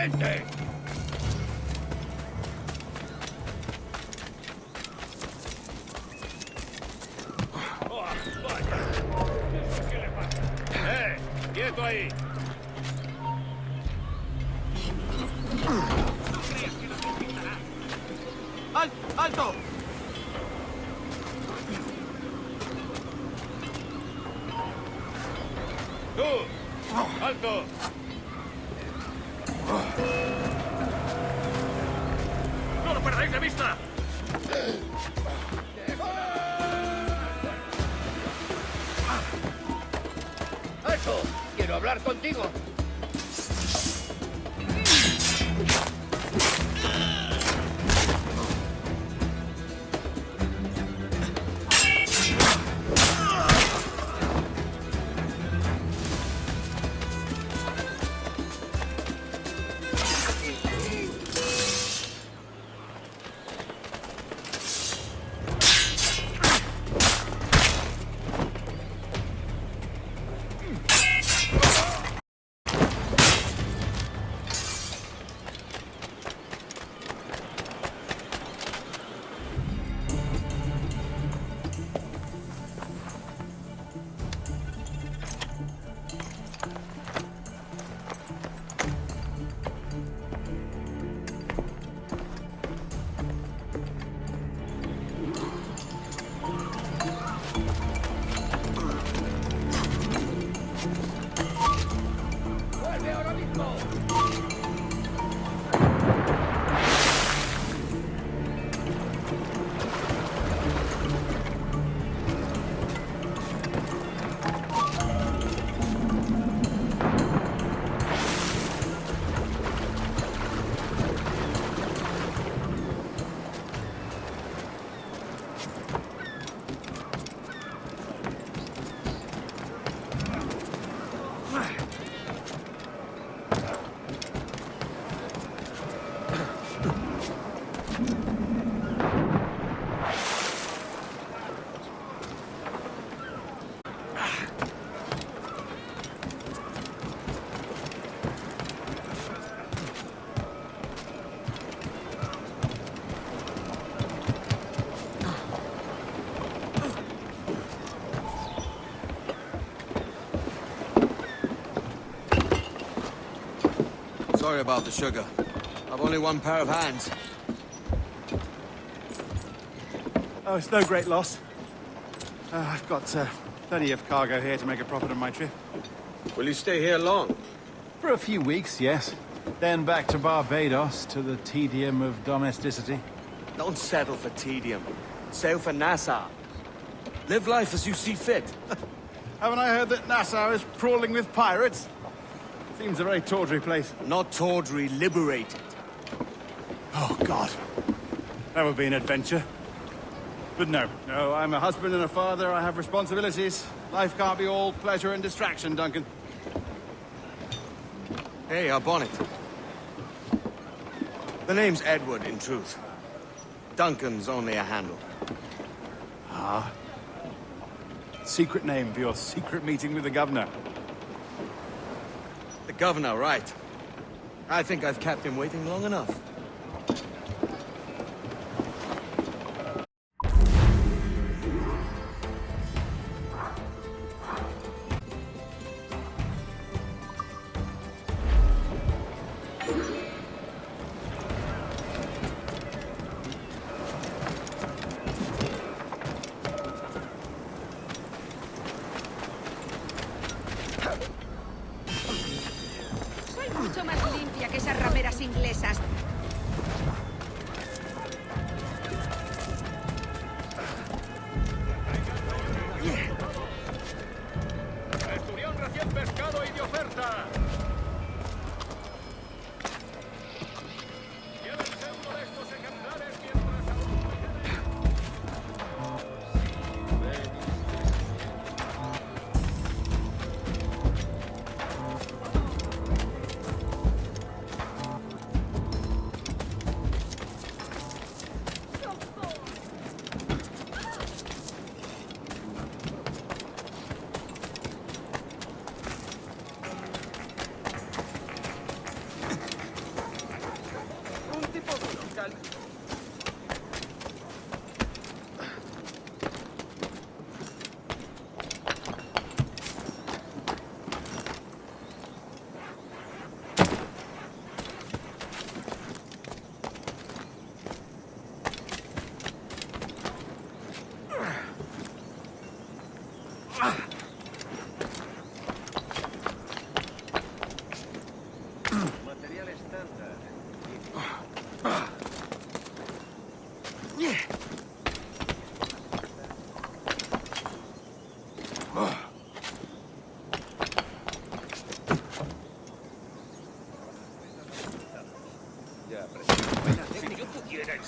¡Detente! ¡Quieto ahí! ¡Alto! ¡Tú! ¡Alto! ¡No lo perdáis de vista! ¡Alto! ¡Quiero hablar contigo! ¡Vuelve ahora mismo! Sorry about the sugar. I've only one pair of hands. Oh, it's no great loss. I've got plenty of cargo here to make a profit on my trip. Will you stay here long? For a few weeks, yes. Then back to Barbados, to the tedium of domesticity. Don't settle for tedium. Sail for Nassau. Live life as you see fit. Haven't I heard that Nassau is crawling with pirates? Seems a very tawdry place. Not tawdry, liberated. Oh, God. That would be an adventure. But no, I'm a husband and a father. I have responsibilities. Life can't be all pleasure and distraction, Duncan. Hey, our bonnet. The name's Edward, in truth. Duncan's only a handle. Ah. Secret name for your secret meeting with the governor. The governor, right. I think I've kept him waiting long enough. Soy mucho más limpia que esas rameras inglesas.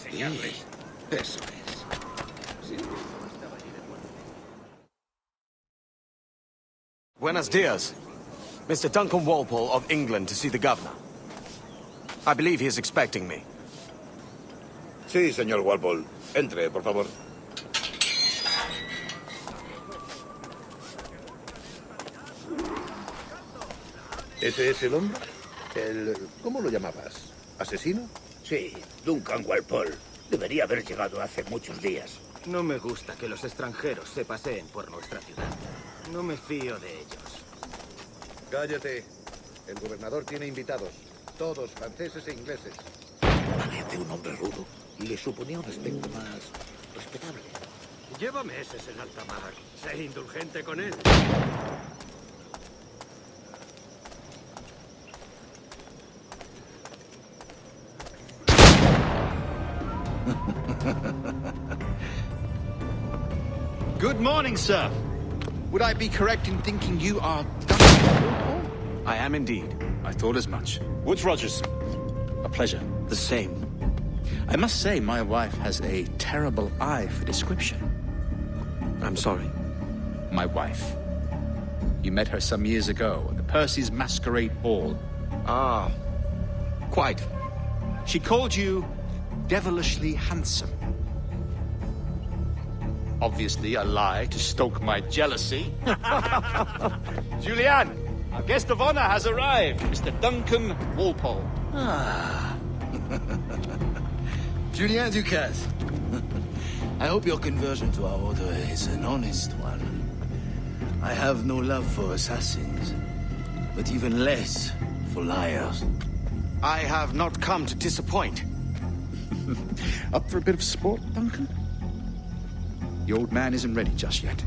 enseñarles. Eso es. Buenos dias. Mr. Duncan Walpole of England to see the governor. I believe he is expecting me. Sí, señor Walpole. Entre, por favor. ¿Ese es el hombre? ¿Cómo lo llamabas? ¿Asesino? Sí, Duncan Walpole. Debería haber llegado hace muchos días. No me gusta que los extranjeros se paseen por nuestra ciudad. No me fío de ellos. Cállate. El gobernador tiene invitados. Todos franceses e ingleses. Parece un hombre rudo. Le suponía un aspecto más respetable. Lleva meses en alta mar. Sé indulgente con él. Good morning, sir. Would I be correct in thinking you are Duncan? I am indeed. I thought as much. Woods Rogers. A pleasure. The same. I must say, my wife has a terrible eye for description. I'm sorry. My wife. You met her some years ago at the Percy's Masquerade Ball. Ah, quite. She called you devilishly handsome. Obviously a lie to stoke my jealousy. Julianne, our guest of honor has arrived, Mr. Duncan Walpole. Julien Ducasse. I hope your conversion to our order is an honest one. I have no love for assassins, but even less for liars. I have not come to disappoint. Up for a bit of sport, Duncan? The old man isn't ready just yet.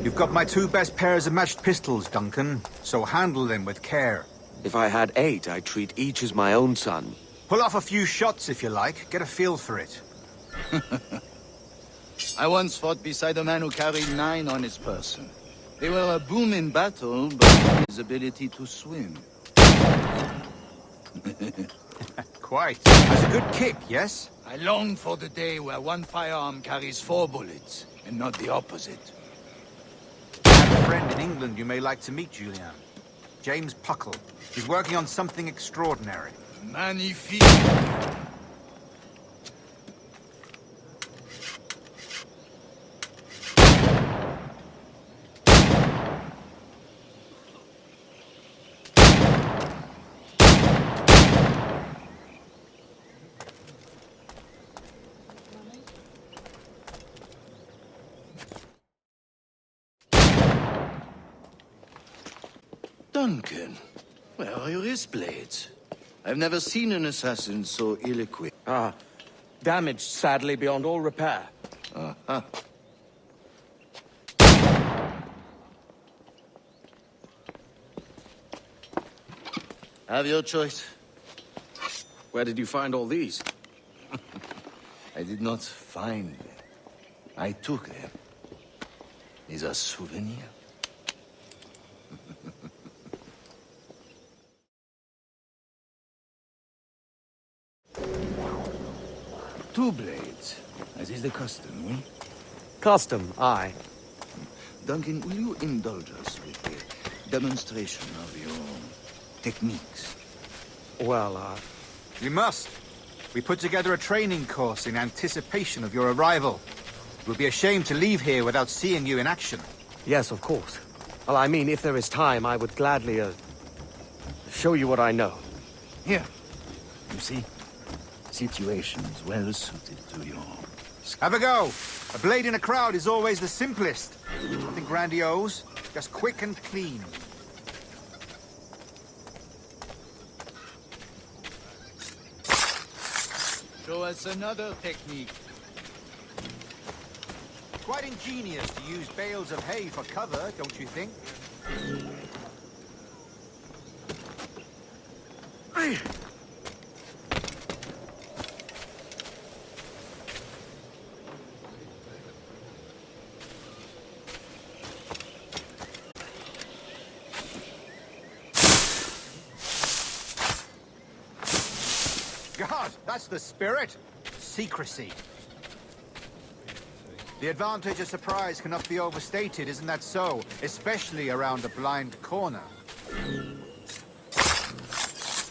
You've got my two best pairs of matched pistols, Duncan, so handle them with care. If I had 8, I'd treat each as my own son. Pull off a few shots if you like, get a feel for it. I once fought beside a man who carried 9 on his person. They were a boom in battle, but his ability to swim. Quite. Has a good kick, yes? I long for the day where one firearm carries 4 bullets, and not the opposite. I have a friend in England you may like to meet, Julian. James Puckle. He's working on something extraordinary. Magnifique! Duncan, where are your wrist blades? I've never seen an assassin so ill-equipped. Ah, damaged sadly beyond all repair. Uh-huh. Have your choice. Where did you find all these? I did not find them. I took them. These are souvenirs. Two blades, as is the custom, oui? Custom, aye. Duncan, will you indulge us with a demonstration of your techniques? Well, We must. We put together a training course in anticipation of your arrival. It would be a shame to leave here without seeing you in action. yes, of course. Well, I mean, if there is time, I would gladly, show you what I know. Here. You see? Situations well suited to your... Have a go. A blade in a crowd is always the simplest. Nothing grandiose, just quick and clean. Show us another technique. Quite ingenious to use bales of hay for cover, don't you think? God, that's the spirit. Secrecy. The advantage of surprise cannot be overstated, isn't that so? Especially around a blind corner.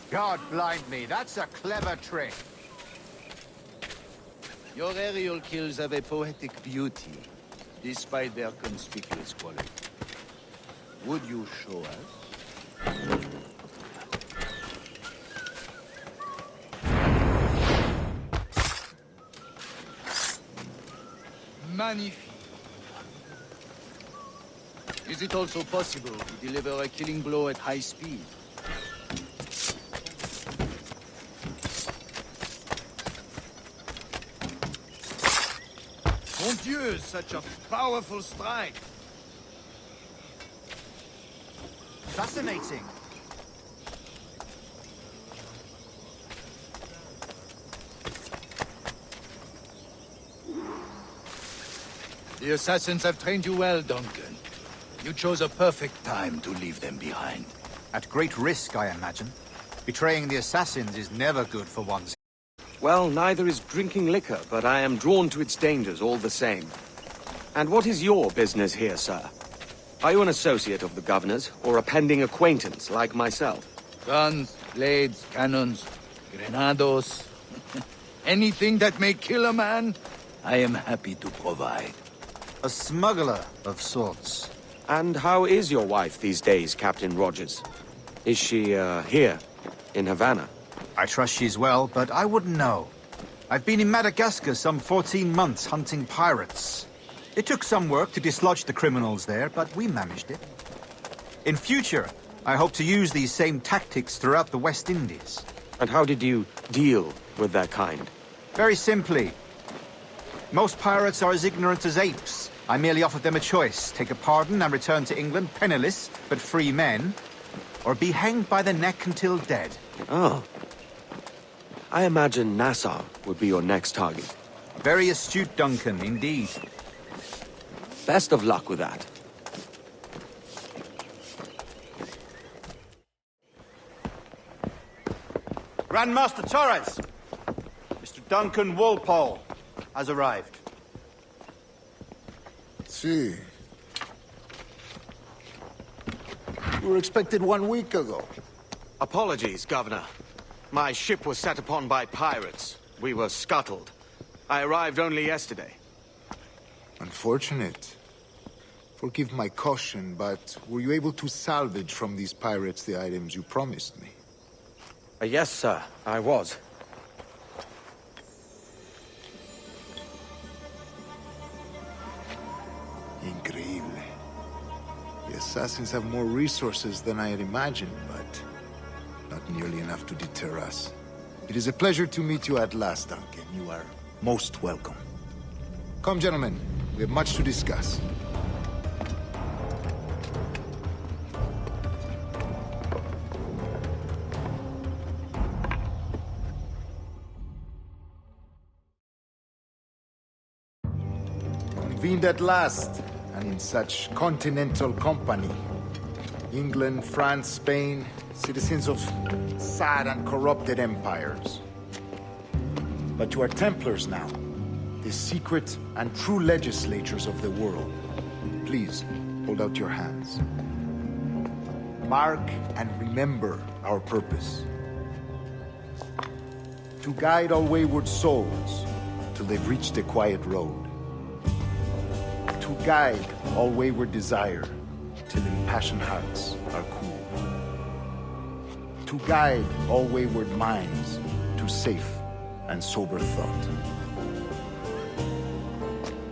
God blind me, that's a clever trick. Your aerial kills have a poetic beauty, despite their conspicuous quality. Would you show us? Magnifique. Is it also possible to deliver a killing blow at high speed? Mon Dieu, such a powerful strike! Fascinating. The assassins have trained you well, Duncan. You chose a perfect time to leave them behind. At great risk, I imagine. Betraying the assassins is never good for one's... Well, neither is drinking liquor, but I am drawn to its dangers all the same. And what is your business here, sir? Are you an associate of the governor's, or a pending acquaintance like myself? Guns, blades, cannons, grenados. Anything that may kill a man, I am happy to provide. A smuggler of sorts. And how is your wife these days, Captain Rogers? Is she, here, in Havana? I trust she's well, but I wouldn't know. I've been in Madagascar some 14 months hunting pirates. It took some work to dislodge the criminals there, but we managed it. In future, I hope to use these same tactics throughout the West Indies. And how did you deal with that kind? Very simply. Most pirates are as ignorant as apes. I merely offered them a choice. Take a pardon and return to England penniless, but free men, or be hanged by the neck until dead. Oh. I imagine Nassau would be your next target. Very astute, Duncan, indeed. Best of luck with that. Grandmaster Torres! Mr. Duncan Walpole has arrived. See. You were expected 1 week ago. Apologies, Governor. My ship was set upon by pirates. We were scuttled. I arrived only yesterday. Unfortunate. Forgive my caution, but were you able to salvage from these pirates the items you promised me? Yes, sir, I was. Increíble. The assassins have more resources than I had imagined, but not nearly enough to deter us. It is a pleasure to meet you at last, Duncan. You are most welcome. Come, gentlemen. We have much to discuss. Convened at last, and in such continental company. England, France, Spain, citizens of sad and corrupted empires. But you are Templars now, the secret and true legislators of the world. Please, hold out your hands. Mark and remember our purpose. To guide all wayward souls till they've reached a quiet road. To guide all wayward desire till impassioned hearts are cool. To guide all wayward minds to safe and sober thought.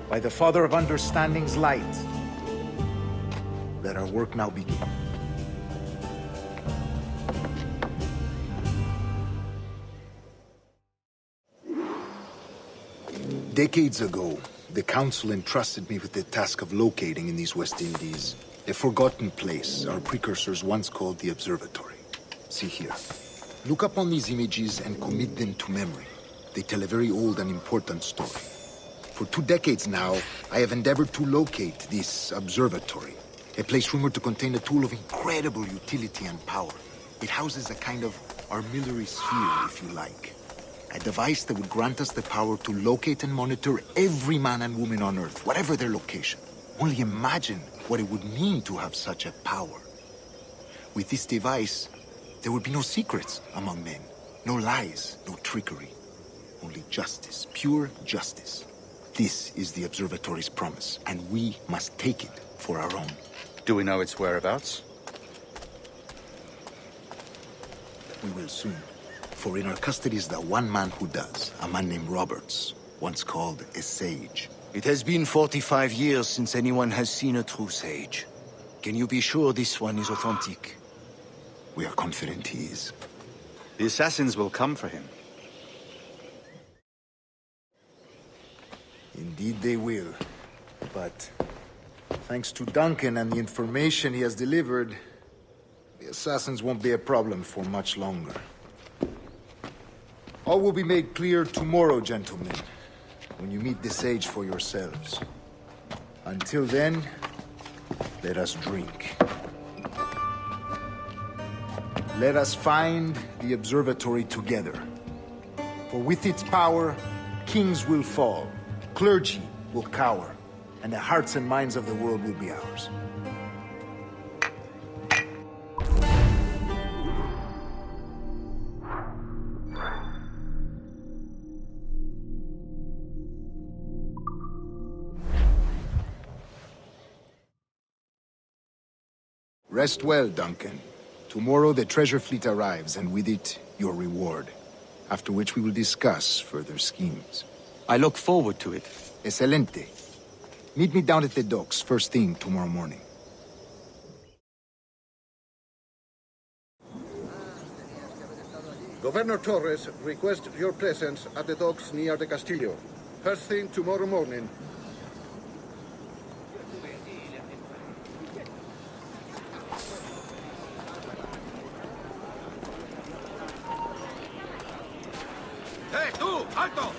By the Father of Understanding's light, let our work now begin. Decades ago, the Council entrusted me with the task of locating in these West Indies a forgotten place our precursors once called the Observatory. See here. Look upon these images and commit them to memory. They tell a very old and important story. For 2 decades now, I have endeavored to locate this observatory, a place rumored to contain a tool of incredible utility and power. It houses a kind of armillary sphere, if you like. A device that would grant us the power to locate and monitor every man and woman on Earth, whatever their location. Only imagine what it would mean to have such a power. With this device, there would be no secrets among men. No lies, no trickery. Only justice, pure justice. This is the Observatory's promise, and we must take it for our own. Do we know its whereabouts? We will soon. For in our custody is the one man who does, a man named Roberts, once called a sage. It has been 45 years since anyone has seen a true sage. Can you be sure this one is authentic? We are confident he is. The assassins will come for him. Indeed they will. But thanks to Duncan and the information he has delivered, the assassins won't be a problem for much longer. All will be made clear tomorrow, gentlemen, when you meet the sage for yourselves. Until then, let us drink. Let us find the observatory together. For with its power, kings will fall, clergy will cower, and the hearts and minds of the world will be ours. Rest well, Duncan. Tomorrow the treasure fleet arrives, and with it, your reward. After which we will discuss further schemes. I look forward to it. Excelente. Meet me down at the docks first thing tomorrow morning. Governor Torres requests your presence at the docks near the Castillo. First thing tomorrow morning. ¡Eh, tú! ¡Alto!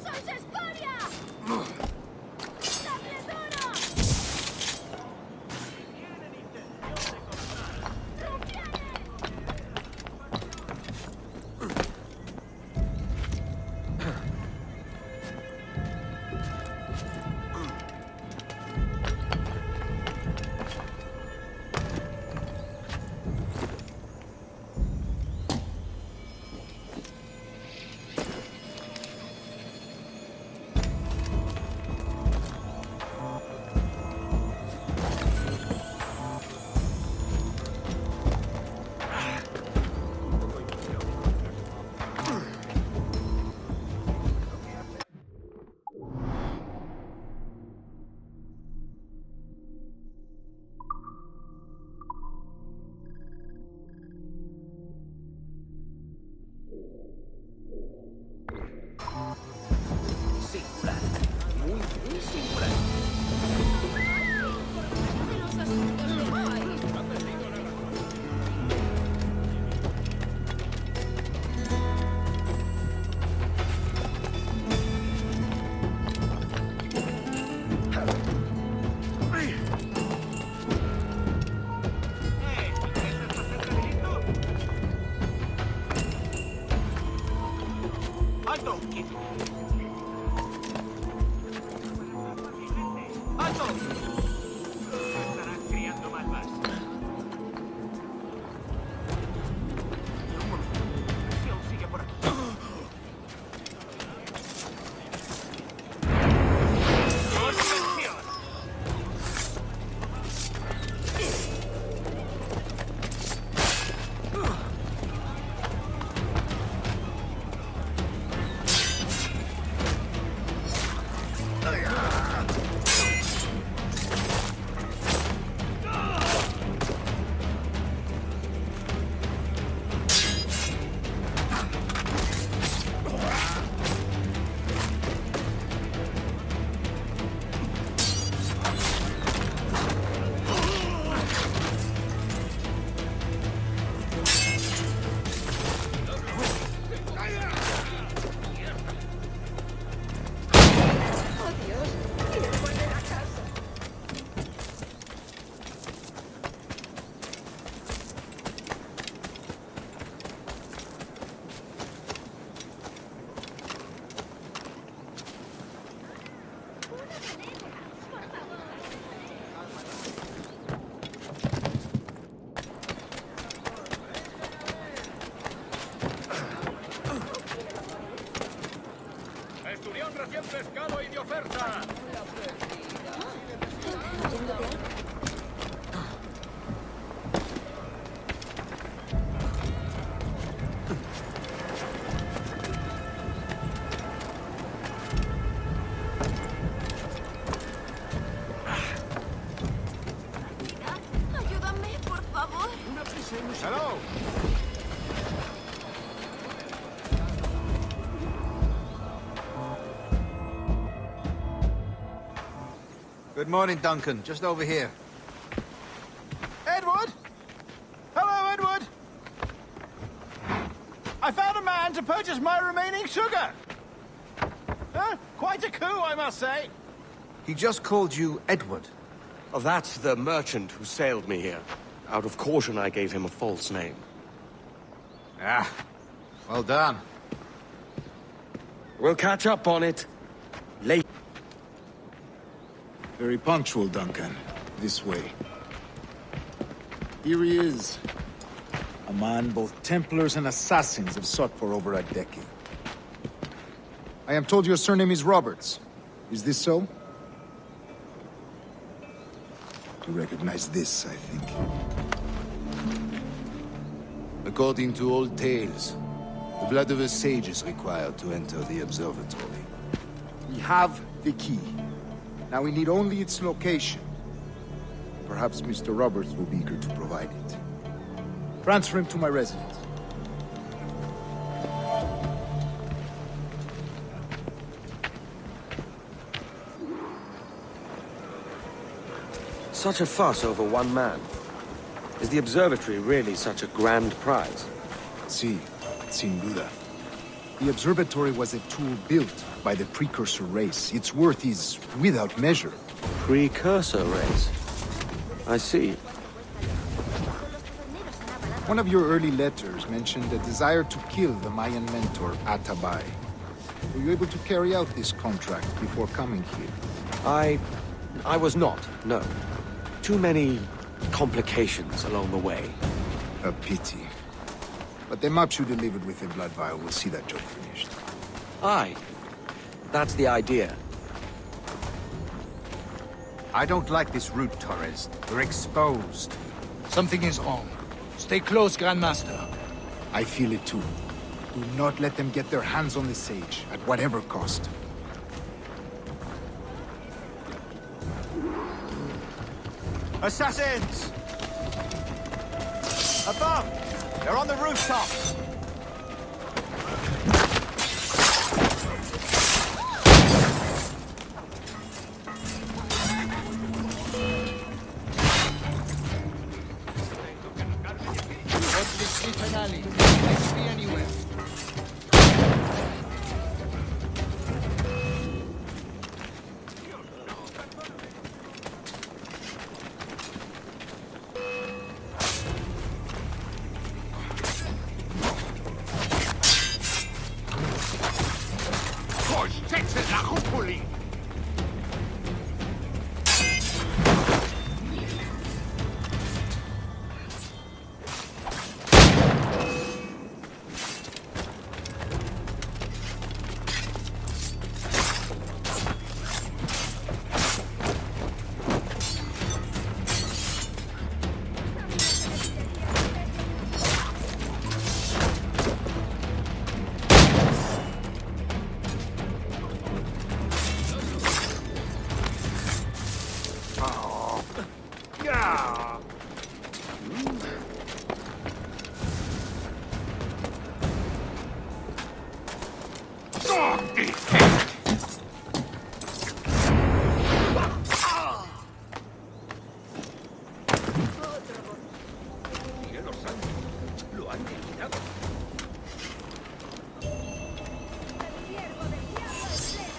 ¡Sois escoria! ¡Dadle duro! Singular. Muy singular. De los asuntos del país. ¡Alto! ¡Alto! Estarán criando malvas. Si aún sigue por aquí. ¡Contención! pescado y de oferta! Ayúdame, por favor. Hello! Good morning, Duncan. Just over here. Edward? Hello, Edward! I found a man to purchase my remaining sugar! Huh? Quite a coup, I must say. He just called you Edward. Oh, that's the merchant who sailed me here. Out of caution, I gave him a false name. Ah, well done. We'll catch up on it later. Very punctual, Duncan. This way. Here he is. A man both Templars and Assassins have sought for over a decade. I am told your surname is Roberts. Is this so? You recognize this, I think. According to old tales, the blood of a sage is required to enter the observatory. We have the key. Now we need only its location. Perhaps Mr. Roberts will be eager to provide it. Transfer him to my residence. Such a fuss over one man. Is the observatory really such a grand prize? Sí, sin duda. The observatory was a tool built by the precursor race. Its worth is without measure. Precursor race. I see. One of your early letters mentioned a desire to kill the Mayan mentor, Atabay. Were you able to carry out this contract before coming here? I was not, no. Too many complications along the way. A pity. But the maps you delivered with the blood vial will see that job finished. Aye. That's the idea. I don't like this route, Torres. We're exposed. Something is wrong. Stay close, Grandmaster. I feel it too. Do not let them get their hands on the sage, at whatever cost. Assassins! Above! They're on the rooftops! What's this street alley? I could be anywhere.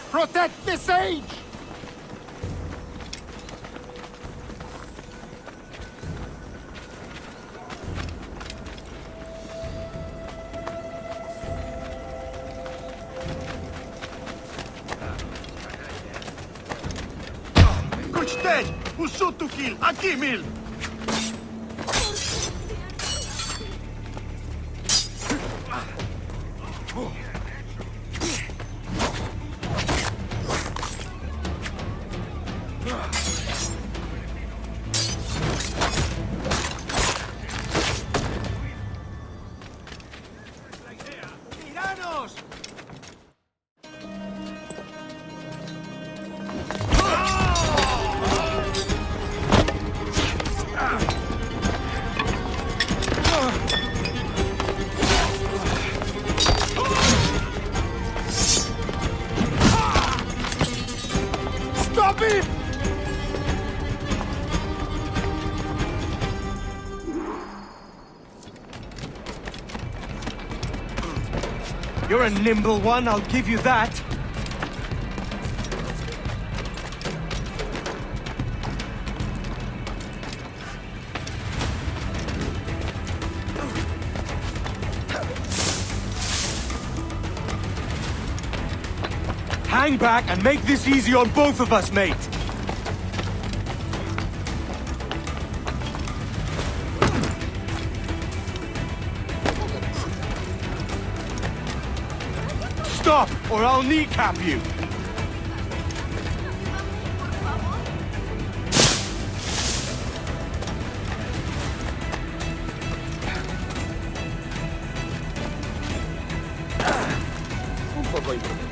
Protect the sage! Kuchted! Usut to kill! Akimil! You're a nimble one, I'll give you that. Hang back and make this easy on both of us, mate. Stop, or I'll kneecap you! Un poco imprudente.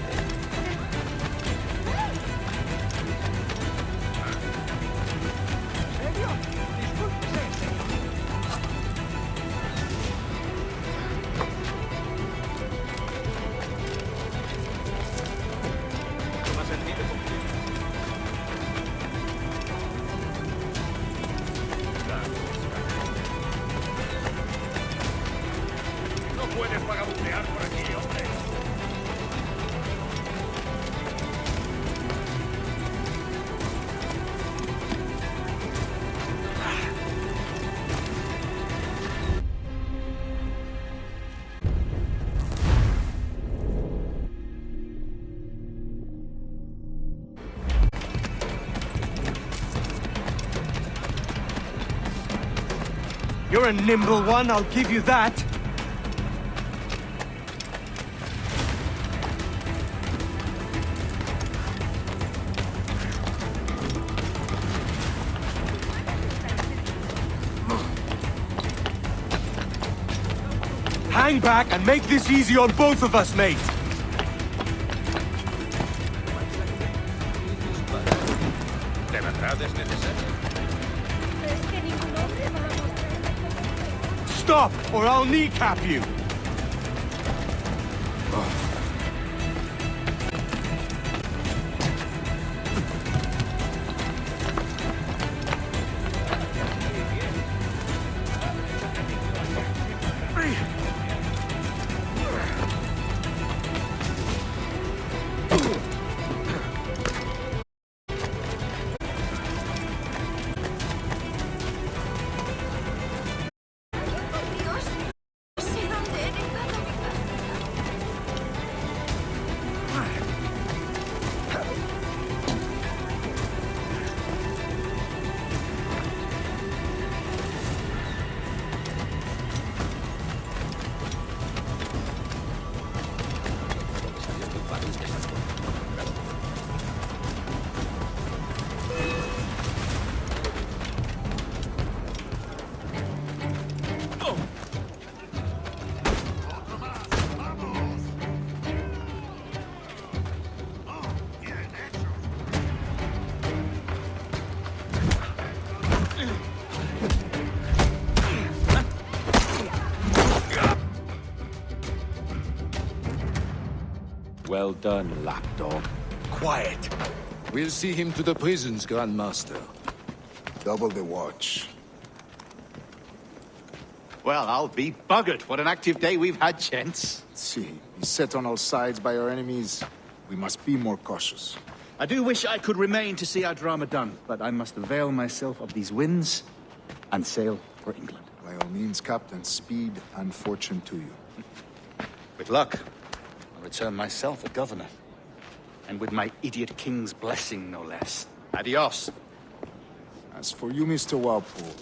No puedes vagabundear por aquí, hombre. You're a nimble one, I'll give you that. Hang back and make this easy on both of us, mate. ¿De verdad es necesario? Es que ningún hombre va a Stop, or I'll kneecap you. sé dónde he dejado mi carta. Well done, lapdog. Quiet. We'll see him to the prisons, Grandmaster. Double the watch. Well, I'll be buggered. What an active day we've had, gents. See, he's set on all sides by our enemies. We must be more cautious. I do wish I could remain to see our drama done, but I must avail myself of these winds and sail for England. By all means, Captain, speed and fortune to you. With luck, I'll return myself a governor. And with my idiot king's blessing, no less. Adios. As for you, Mr. Walpole,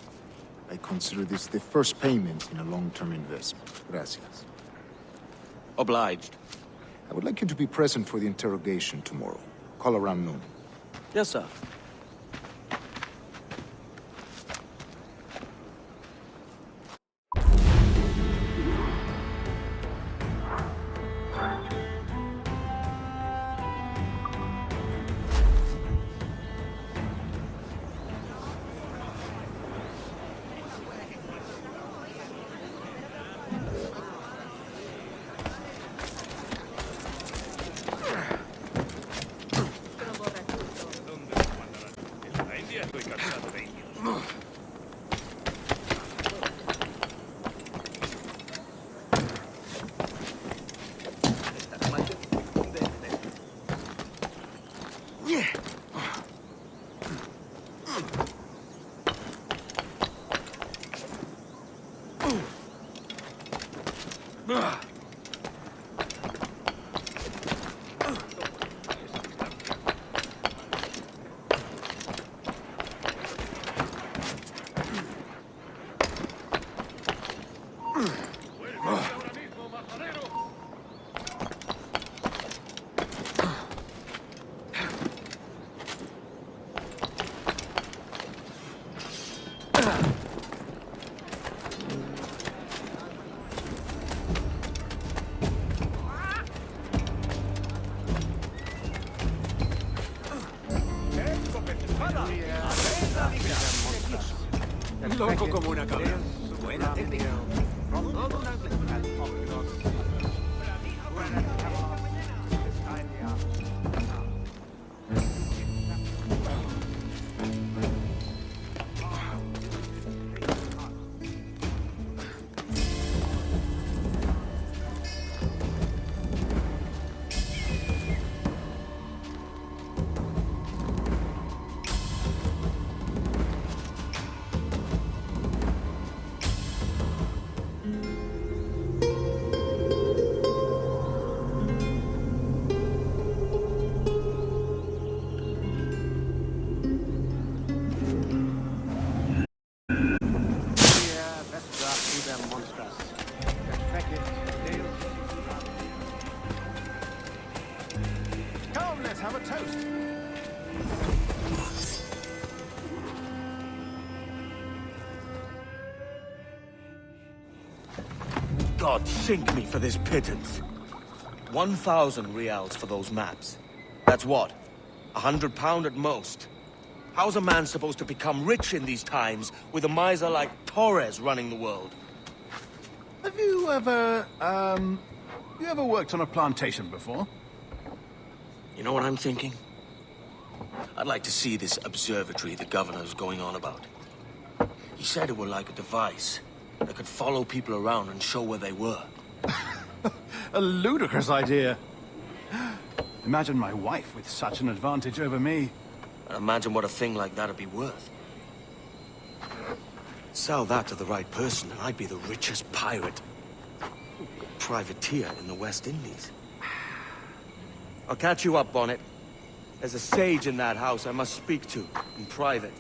I consider this the first payment in a long-term investment. Gracias. Obliged. I would like you to be present for the interrogation tomorrow. Call around noon. Yes, sir. Loco como una cabra. Buena técnica. Come, let's have a toast. God sink me for this pittance. 1,000 reals for those maps. That's what? £100 at most. How's a man supposed to become rich in these times with a miser like Torres running the world? Have you ever, worked on a plantation before? You know what I'm thinking? I'd like to see this observatory the governor's going on about. He said it were like a device that could follow people around and show where they were. A ludicrous idea. Imagine my wife with such an advantage over me. And imagine what a thing like that'd be worth. Sell that to the right person and I'd be the richest pirate. Privateer in the West Indies. I'll catch you up, Bonnet. There's a sage in that house I must speak to, in private.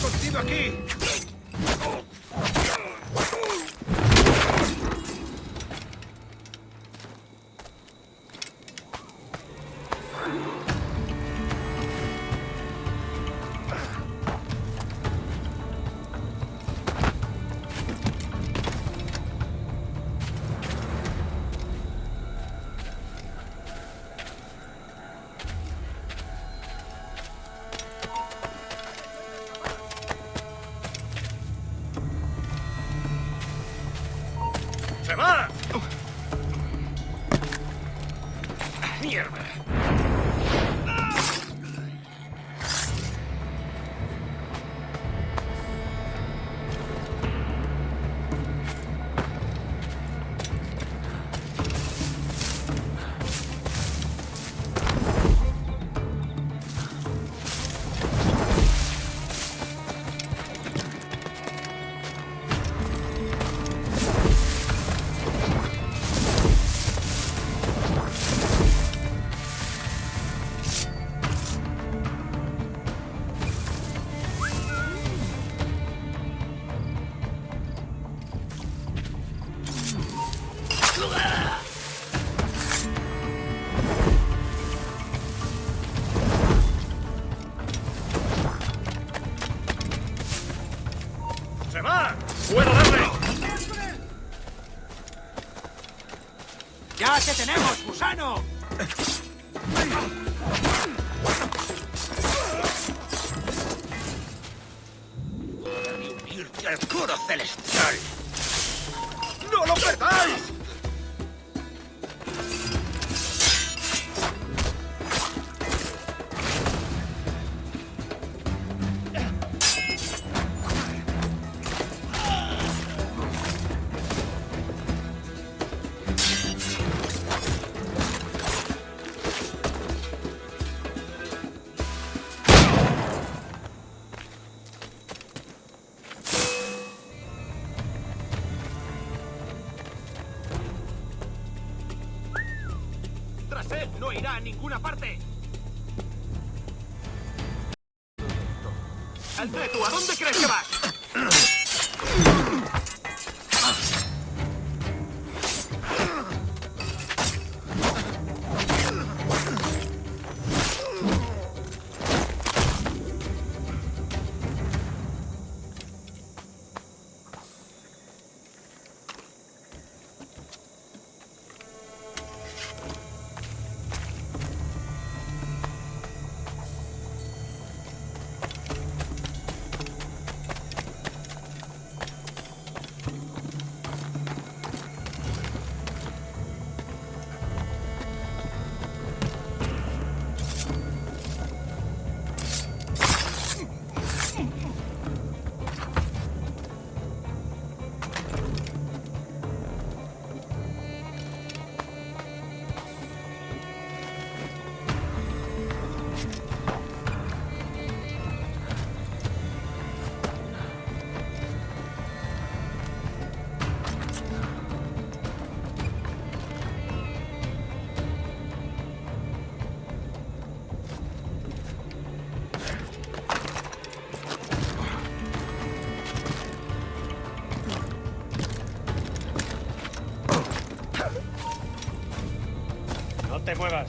escondido aquí! ¡Se va! ¡Mierda! ¡Se va! ¡Puedo darle! ¡Ya te tenemos, gusano! ¡Irte al coro celestial! ¡No lo perdáis! Tras él, no irá a ninguna parte. ¡Altretu, ¿a dónde crees que vas? No te muevas.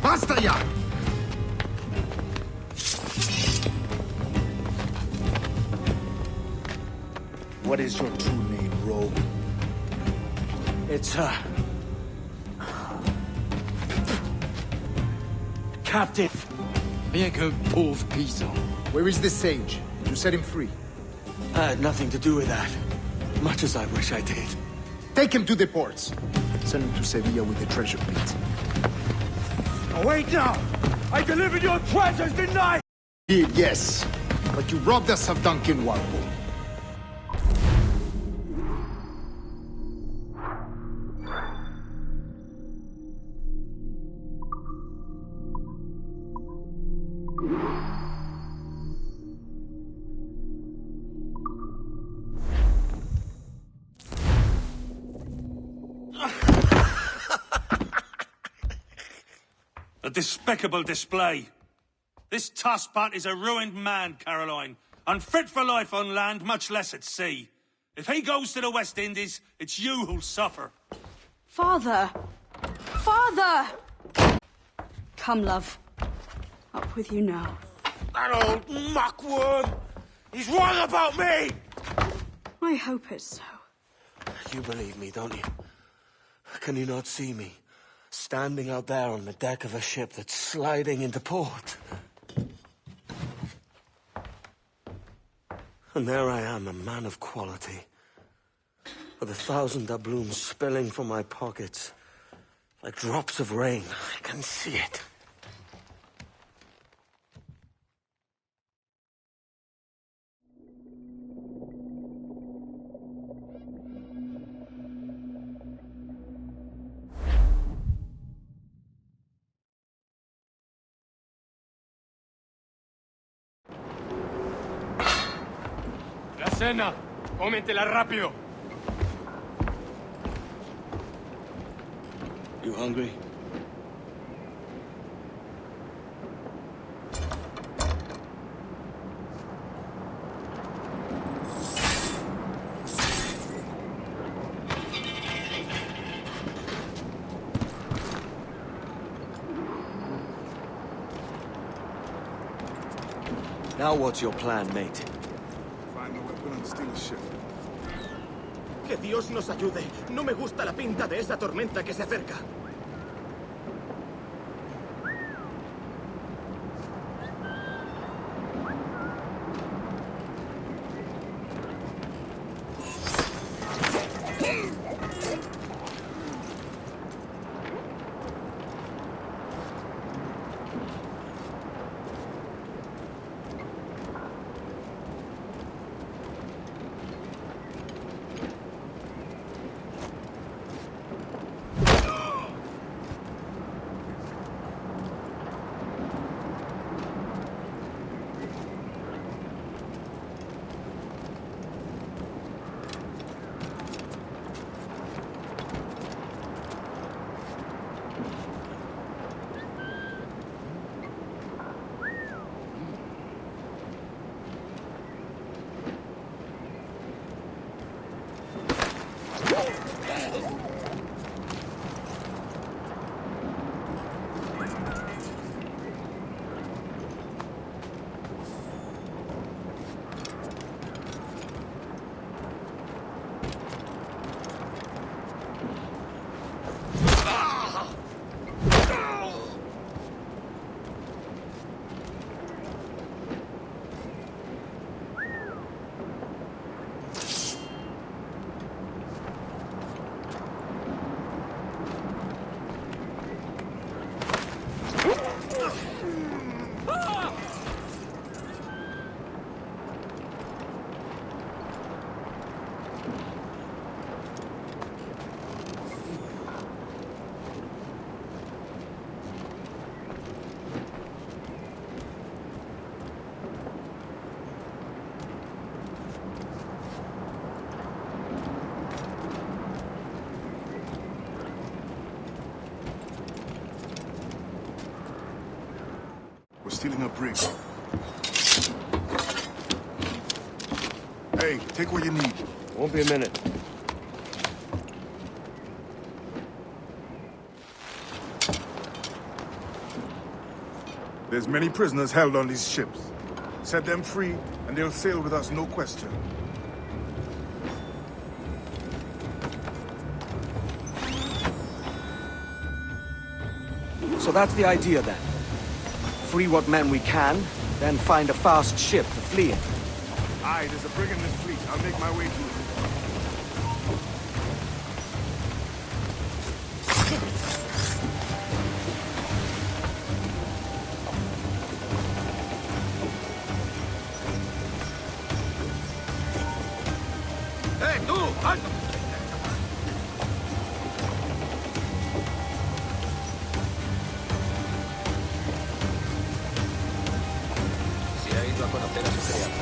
¡Basta ya! What is your true name, rogue? It's, captive. Bien qu'un pauvre paysan. Where is the sage? You set him free. I had nothing to do with that. Much as I wish I did. Take him to the ports. Send him to Sevilla with the treasure plate. Wait now! I delivered your treasures, didn't I? Yes, but you robbed us of Duncan Walpole. A despicable display. This Tosspot is a ruined man, Caroline. Unfit for life on land, much less at sea. If he goes to the West Indies, it's you who'll suffer. Father! Father! Come, love. Up with you now. That old muckworm! He's wrong about me! I hope it's so. You believe me, don't you? Can you not see me? Standing out there on the deck of a ship that's sliding into port. And there I am, a man of quality. With 1,000 doubloons spilling from my pockets. Like drops of rain. I can see it. La cena. Cómetela rápido. You hungry? Now what's your plan, mate? Find the weapon and steal the ship. Que Dios nos ayude. No me gusta la pinta de esa tormenta que se acerca. We're stealing a brig. Hey, take what you need. Won't be a minute. There's many prisoners held on these ships. Set them free, and they'll sail with us, no question. So that's the idea then. Free what men we can, then find a fast ship to flee in. Aye, there's a brig in this fleet. I'll make my way to it. Se ha ido a conocer a su criado.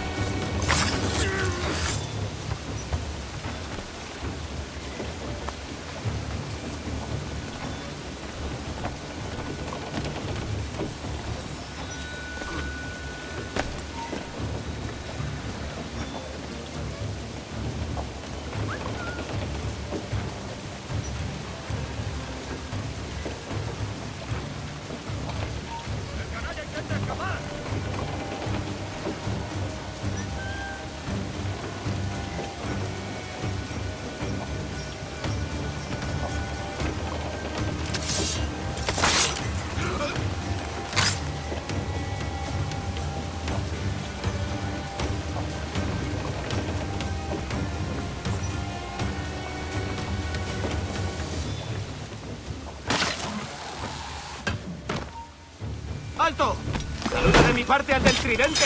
¡Alto! ¡Saluda de mi parte al del tridente!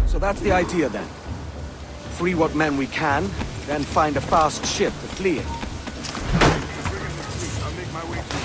So that's the idea then. Free what men we can, then find a fast ship to flee in. I'll make my way to you.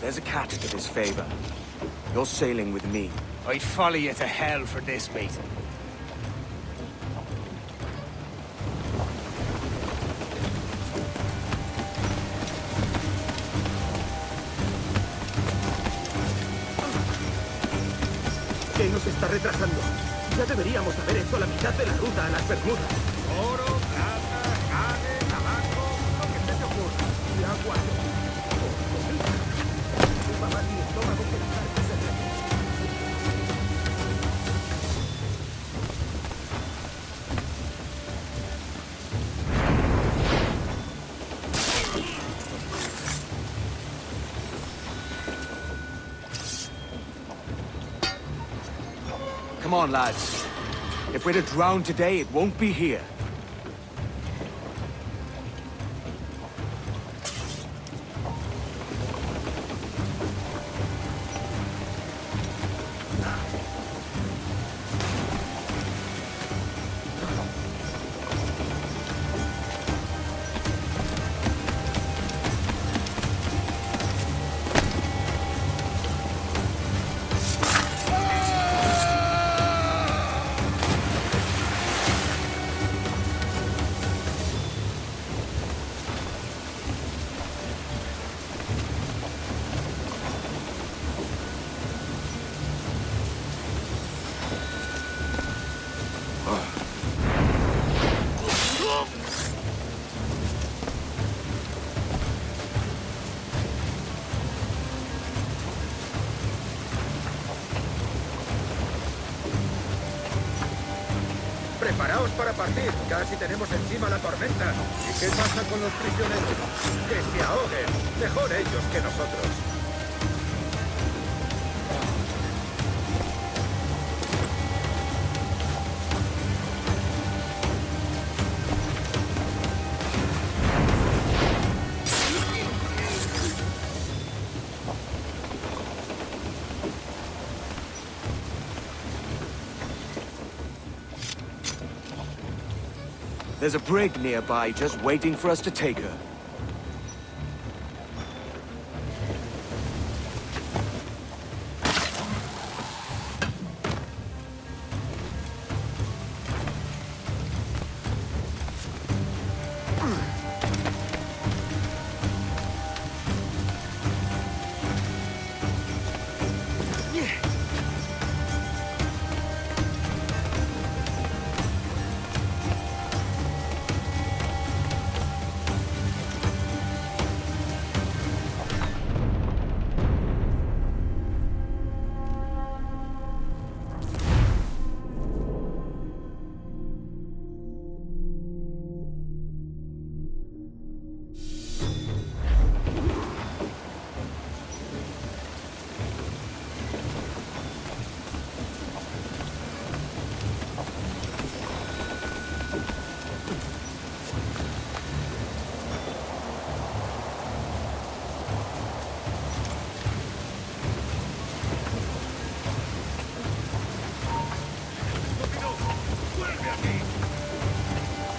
There's a catch to this favor. You're sailing with me. I'd follow you to hell for this, mate. ¿Qué nos está retrasando? Ya deberíamos haber hecho la mitad de la ruta a las Bermudas. Oro, plata, carne, tabaco, lo que se te ocurra. Y agua. Papá, mi estómago que la carne se ve. Come on, lads. If we're to drown today, it won't be here. Preparaos para partir. Casi tenemos encima la tormenta. ¿Y qué pasa con los prisioneros? Que se ahoguen. Mejor ellos que nosotros. There's a brig nearby just waiting for us to take her.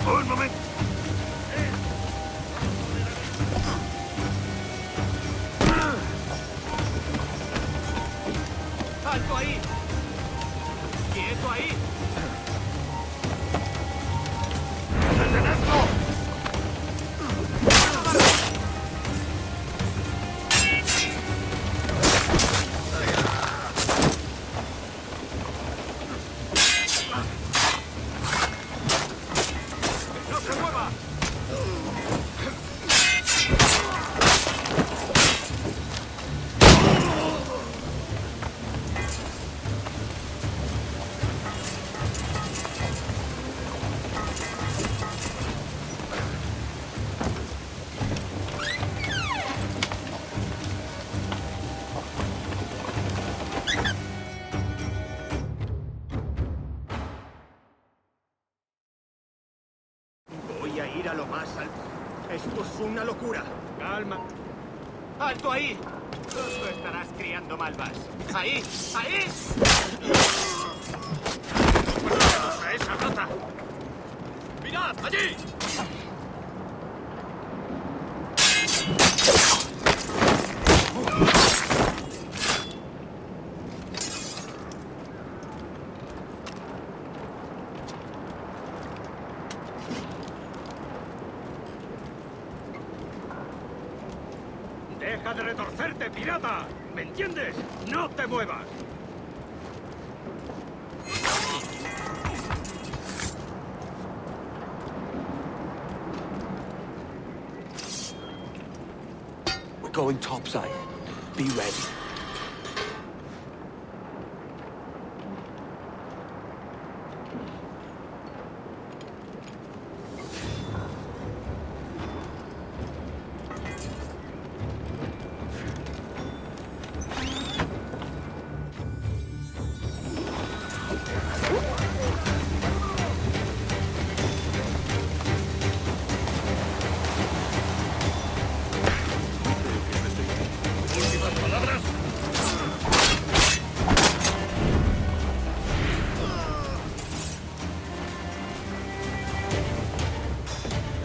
Un momento. ¡Alto ahí! ¡Quieto ahí! ¡No se mueva! Voy a ir a lo más alto. Esto es una locura. Calma. ¡Alto ahí! Pronto estarás criando malvas. ¡Ahí! ¡Ahí! ¡A esa rata! ¡Mirad! ¡Allí! ¡Deja de retorcerte, pirata! ¿Me entiendes? ¡No te muevas! We're going topside. Be ready. Últimas palabras.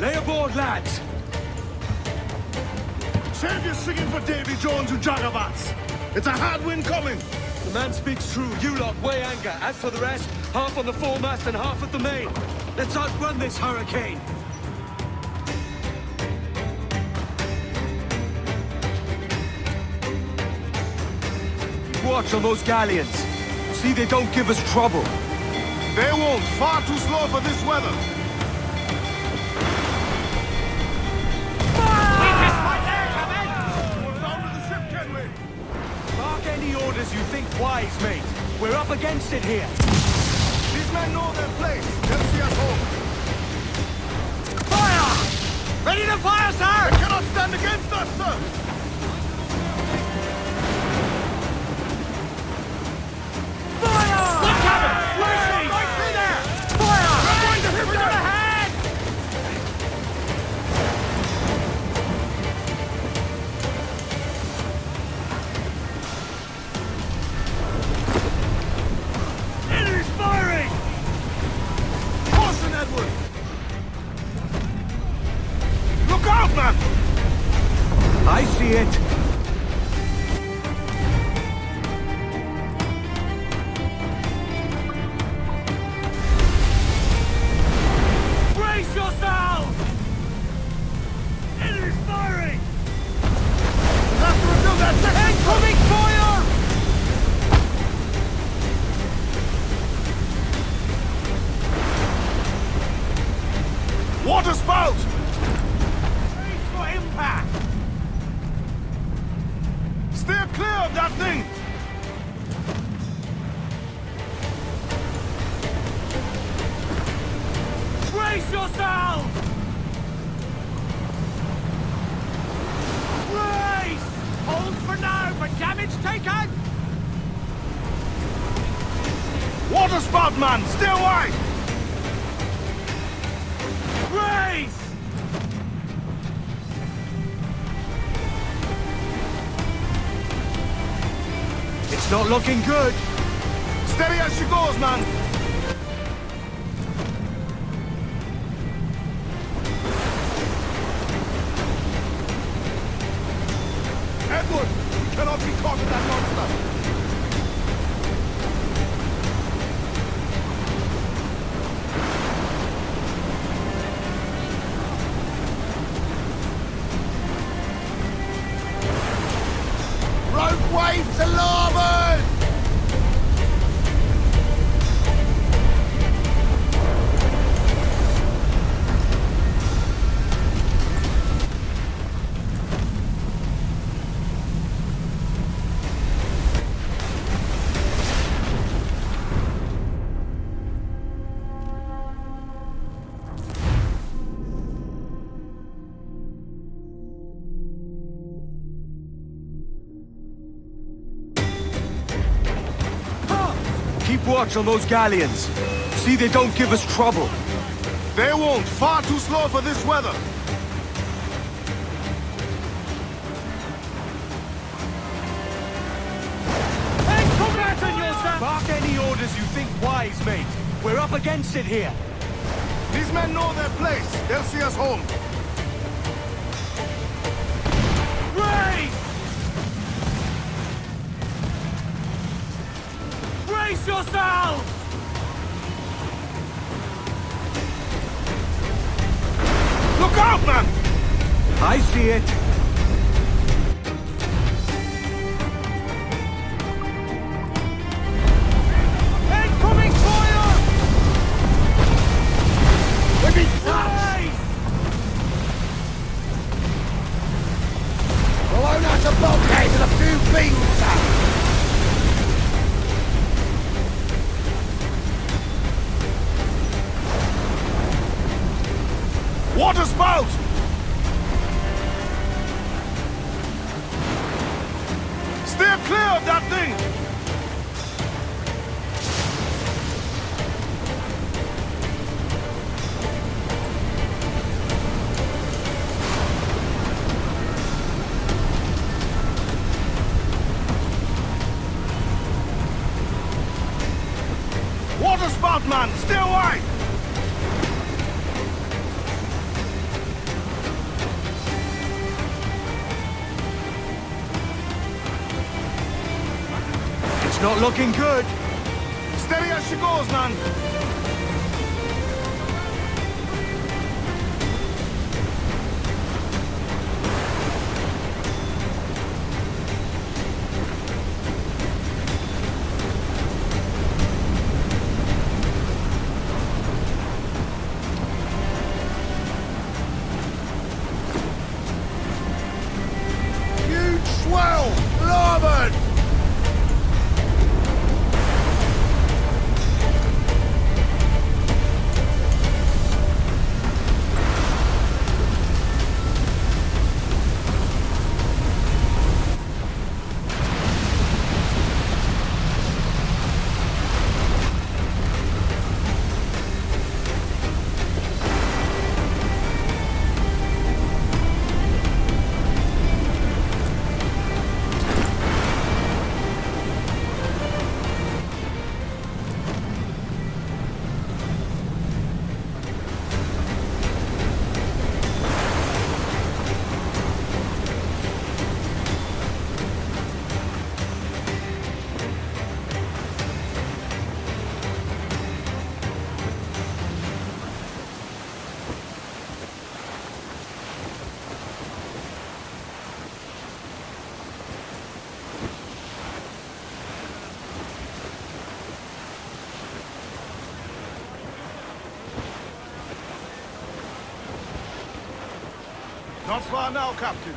Lay aboard, lads! Save your singing for Davy Jones, you jagabats! It's a hard wind coming! The man speaks true. You lot weigh anchor. As for the rest, half on the foremast and half at the main. Let's outrun this hurricane. Watch on those galleons. See they don't give us trouble. They won't. Far too slow for this weather. Down with the ship, Kenway! Mark any orders you think wise, mate. We're up against it here. These These men know their place. They'll see us home. Fire! Ready to fire, sir! They cannot stand against us, sir! Fire! Look at him! Where is he? Right through there! Fire! We're going to hit them! Ahead! Enemy's firing! Caution, Edward! Look out, man! I see it. Brace yourselves! Enemy's firing! Have to rebuild that section! Incoming fire! Water spout! Brace for impact! Steer clear of that thing! Brace yourselves! Brace! Hold for now, but damage taken! Water spout, man! Stay wide! Brace! It's not looking good. Steady as she goes, man! Edward! You cannot be caught in that monster! Rogue wave to larboard! Keep watch on those galleons. See they don't give us trouble. They won't. Far too slow for this weather. Bark any orders you think wise, mate. We're up against it here. These men know their place. They'll see us home. Brace! Brace yourselves! Look out, man! I see it. Incoming fire! We've been Brace! blown out a bulkhead and a few beams, sir! Water spout! Steer clear of that thing! Water spout, man! Stay wide! It's not looking good. Steady as she goes, man! Huge swell! Larboard! Not far now, Captain.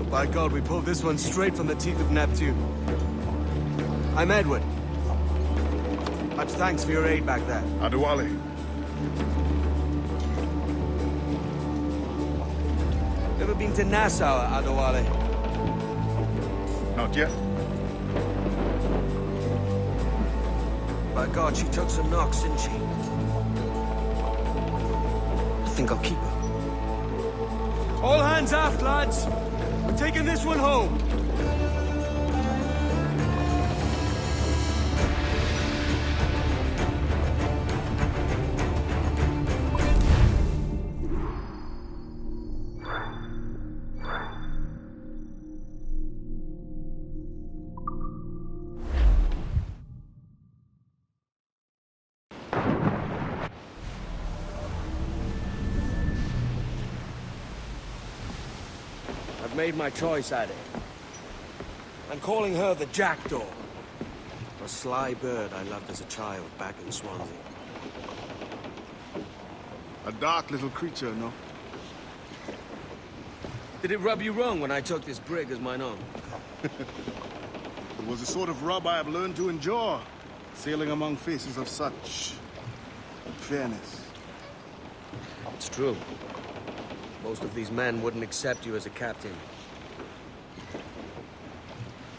By God, we pulled this one straight from the teeth of Neptune. I'm Edward. Much thanks for your aid back there. Adewale. Ever been to Nassau, Adewale? Not yet. By God, she took some knocks, didn't she? I think I'll keep her. All hands aft, lads! We're taking this one home. I've made my choice, Addy. I'm calling her the Jackdaw. A sly bird I loved as a child back in Swansea. A dark little creature, no? Did it rub you wrong when I took this brig as mine own? It was the sort of rub I have learned to endure, sailing among faces of such fairness. It's true. Most of these men wouldn't accept you as a captain.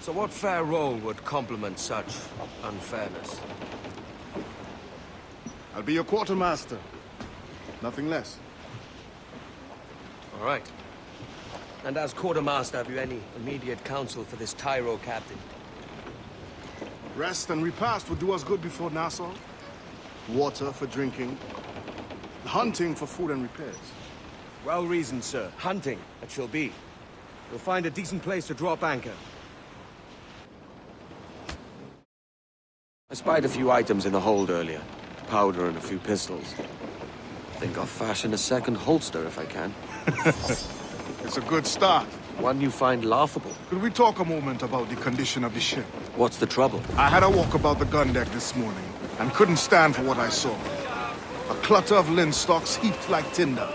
So what fair role would complement such unfairness? I'll be your quartermaster. Nothing less. All right. And as quartermaster, have you any immediate counsel for this Tyro captain? Rest and repast would do us good before Nassau. Water for drinking. Hunting for food and repairs. Well reasoned, sir. Hunting, it shall be. We'll find a decent place to drop anchor. I spied a few items in the hold earlier. Powder and a few pistols. I think I'll fashion a second holster if I can. It's a good start. One you find laughable. Could we talk a moment about the condition of the ship? What's the trouble? I had a walk about the gun deck this morning and couldn't stand for what I saw. A clutter of linstocks heaped like tinder,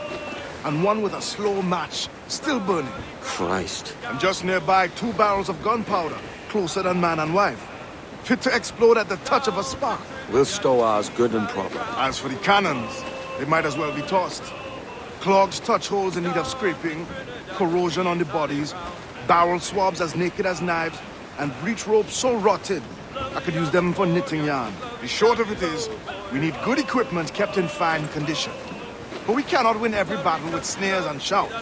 and one with a slow match still burning. Christ. And just nearby, 2 barrels of gunpowder, closer than man and wife, fit to explode at the touch of a spark. We'll stow ours good and proper. As for the cannons, they might as well be tossed. Clogs touch holes in need of scraping, corrosion on the bodies, barrel swabs as naked as knives, and breech ropes so rotted, I could use them for knitting yarn. The short of it is, we need good equipment kept in fine condition. But we cannot win every battle with snares and shouts.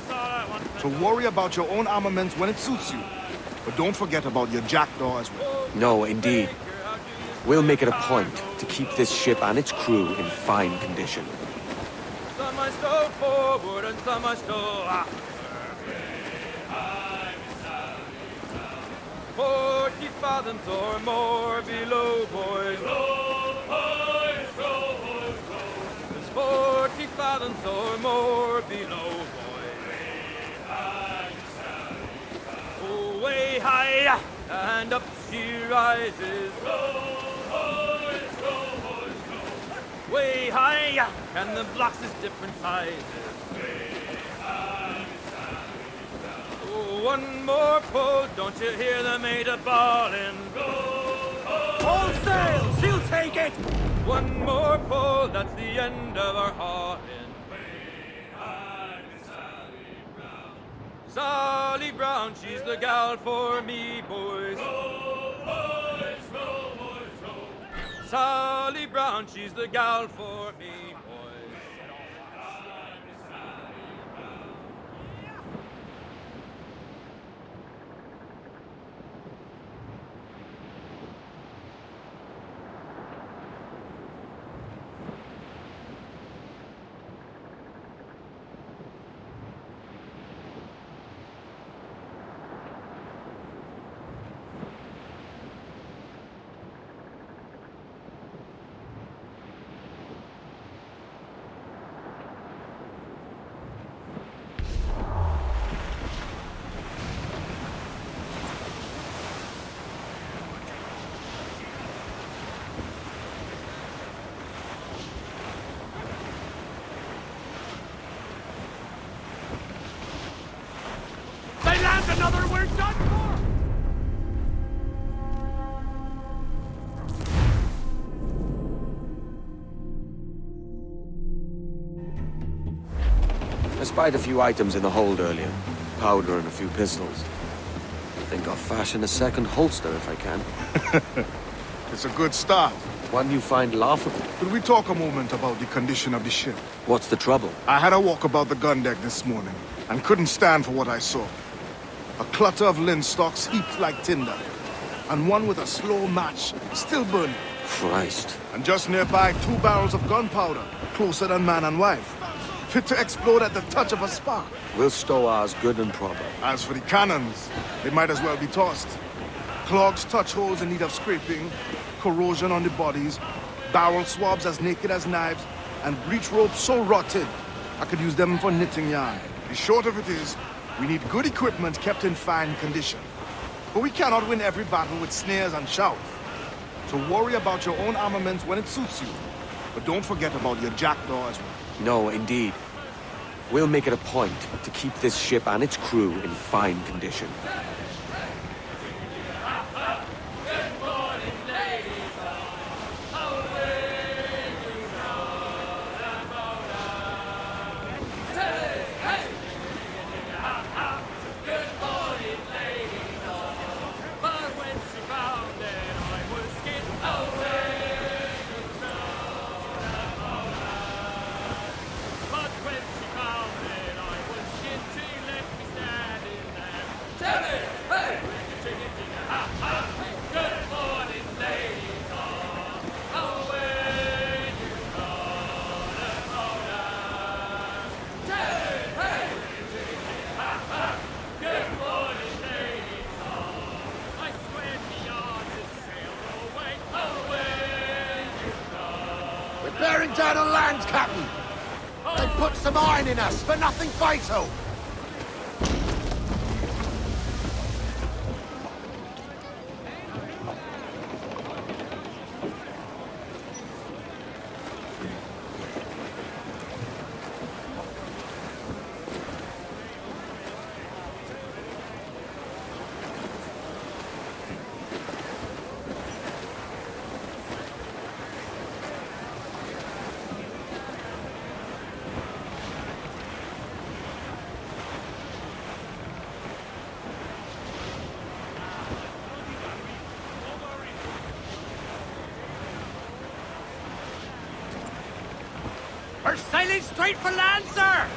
So worry about your own armaments when it suits you. But don't forget about your jackdaw as well. No, indeed. We'll make it a point to keep this ship and its crew in fine condition. Some I stow forward and some I stow aft. 40 fathoms or more below, boys. There's 40 fathoms or more below, boys. Oh, way high and up she rises. Way high and the blocks is different sizes. Oh, one more pull, don't you hear the mate a bawling? All sail, she'll take it! One more pull, that's the end of our hauling. Sally Brown, she's the gal for me, boys. Sally Brown, she's the gal for me, boys. spied a few items in the hold earlier. Powder and a few pistols. I think I'll fashion a second holster if I can. It's a good start. One you find laughable. Could we talk a moment about the condition of the ship? What's the trouble? I had a walk about the gun deck this morning, and couldn't stand for what I saw. A clutter of linstocks heaped like tinder, and one with a slow match, still burning. Christ. And just nearby, 2 barrels of gunpowder, closer than man and wife, fit to explode at the touch of a spark. We'll stow ours good and proper. As for the cannons, they might as well be tossed. Clogs touch holes in need of scraping, corrosion on the bodies, barrel swabs as naked as knives, and breech ropes so rotted, I could use them for knitting yarn. The short of it is, we need good equipment kept in fine condition. But we cannot win every battle with snares and shouts. So worry about your own armaments when it suits you. But don't forget about your jackdaw as well. No, indeed. We'll make it a point to keep this ship and its crew in fine condition. Bearing down on land, Captain! They put some iron in us, but nothing fatal! We're sailing straight for land, sir!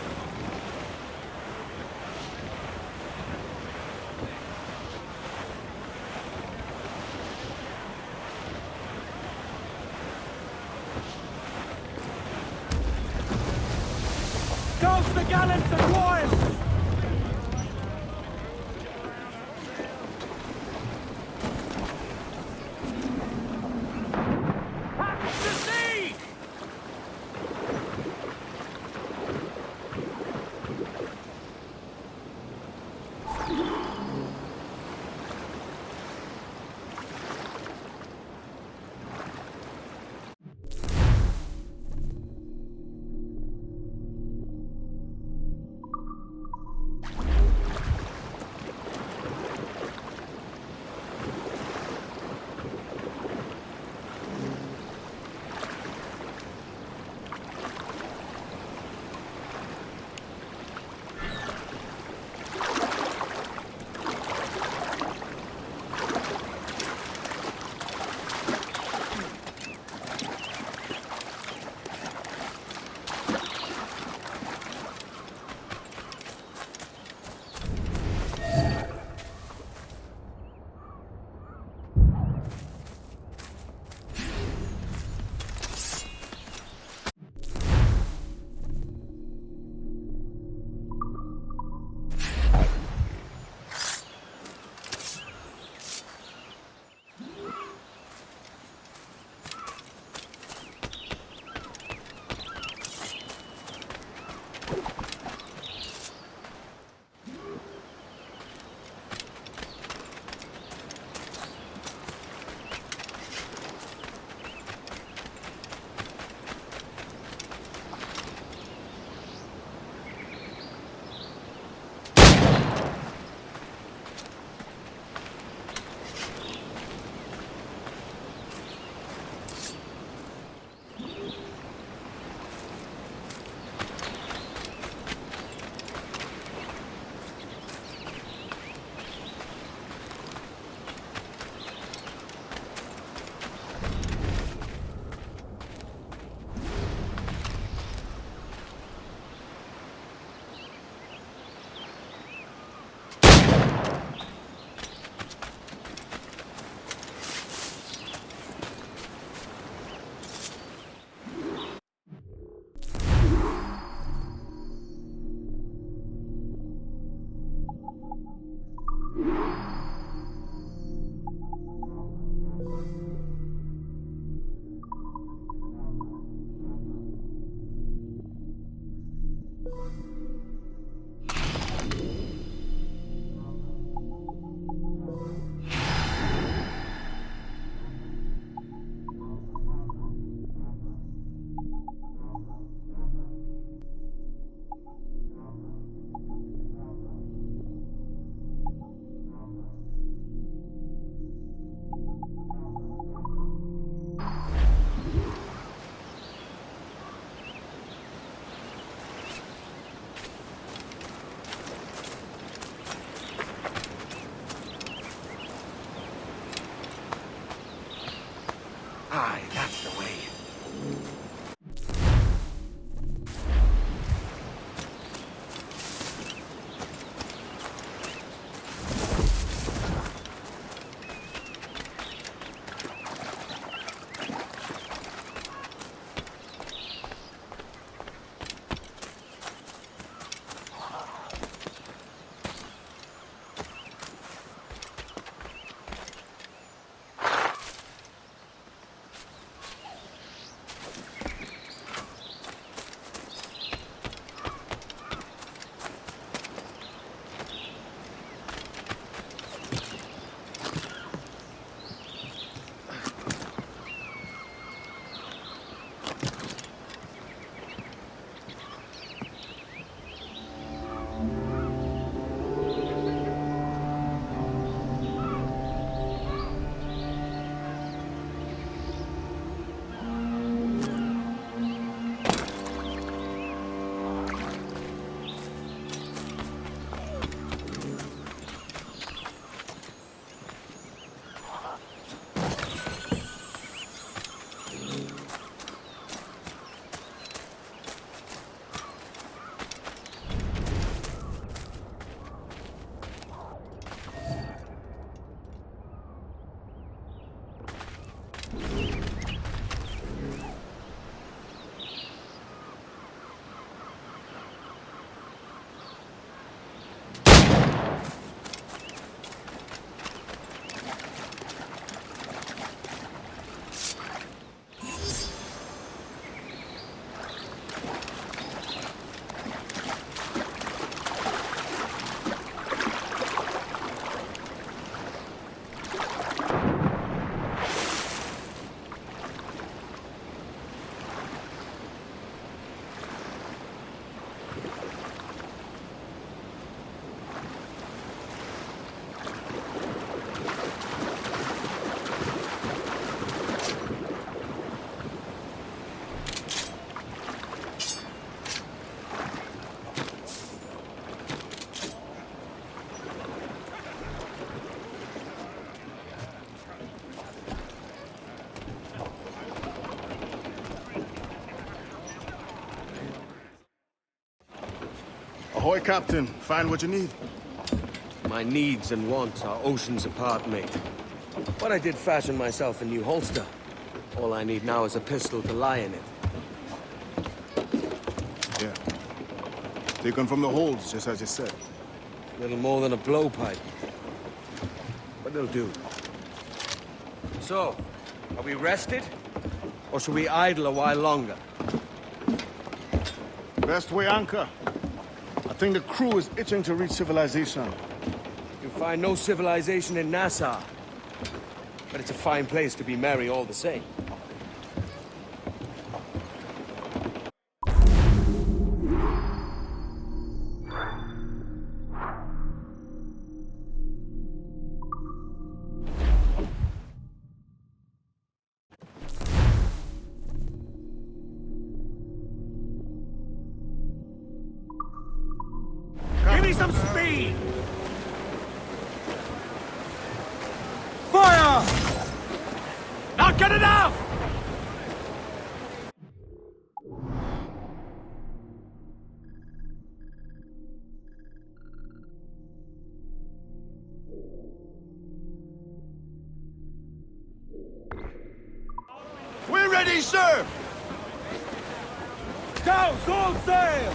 Toast the gallants and royals! To sea! Aye, that's the way. Ahoy, Captain. Find what you need. My needs and wants are oceans apart, mate. But I did fashion myself a new holster. All I need now is a pistol to lie in it. Yeah. Taken from the holds, just as you said. Little more than a blowpipe. But it'll do. So, are we rested? Or should we idle a while longer? Best way anchor. I think the crew is itching to reach civilization. You'll find no civilization in Nassau. But it's a fine place to be merry all the same. Give me some speed! Fire! Not good enough! We're ready, sir! Go, all sail!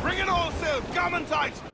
Bring it all sail, common tight!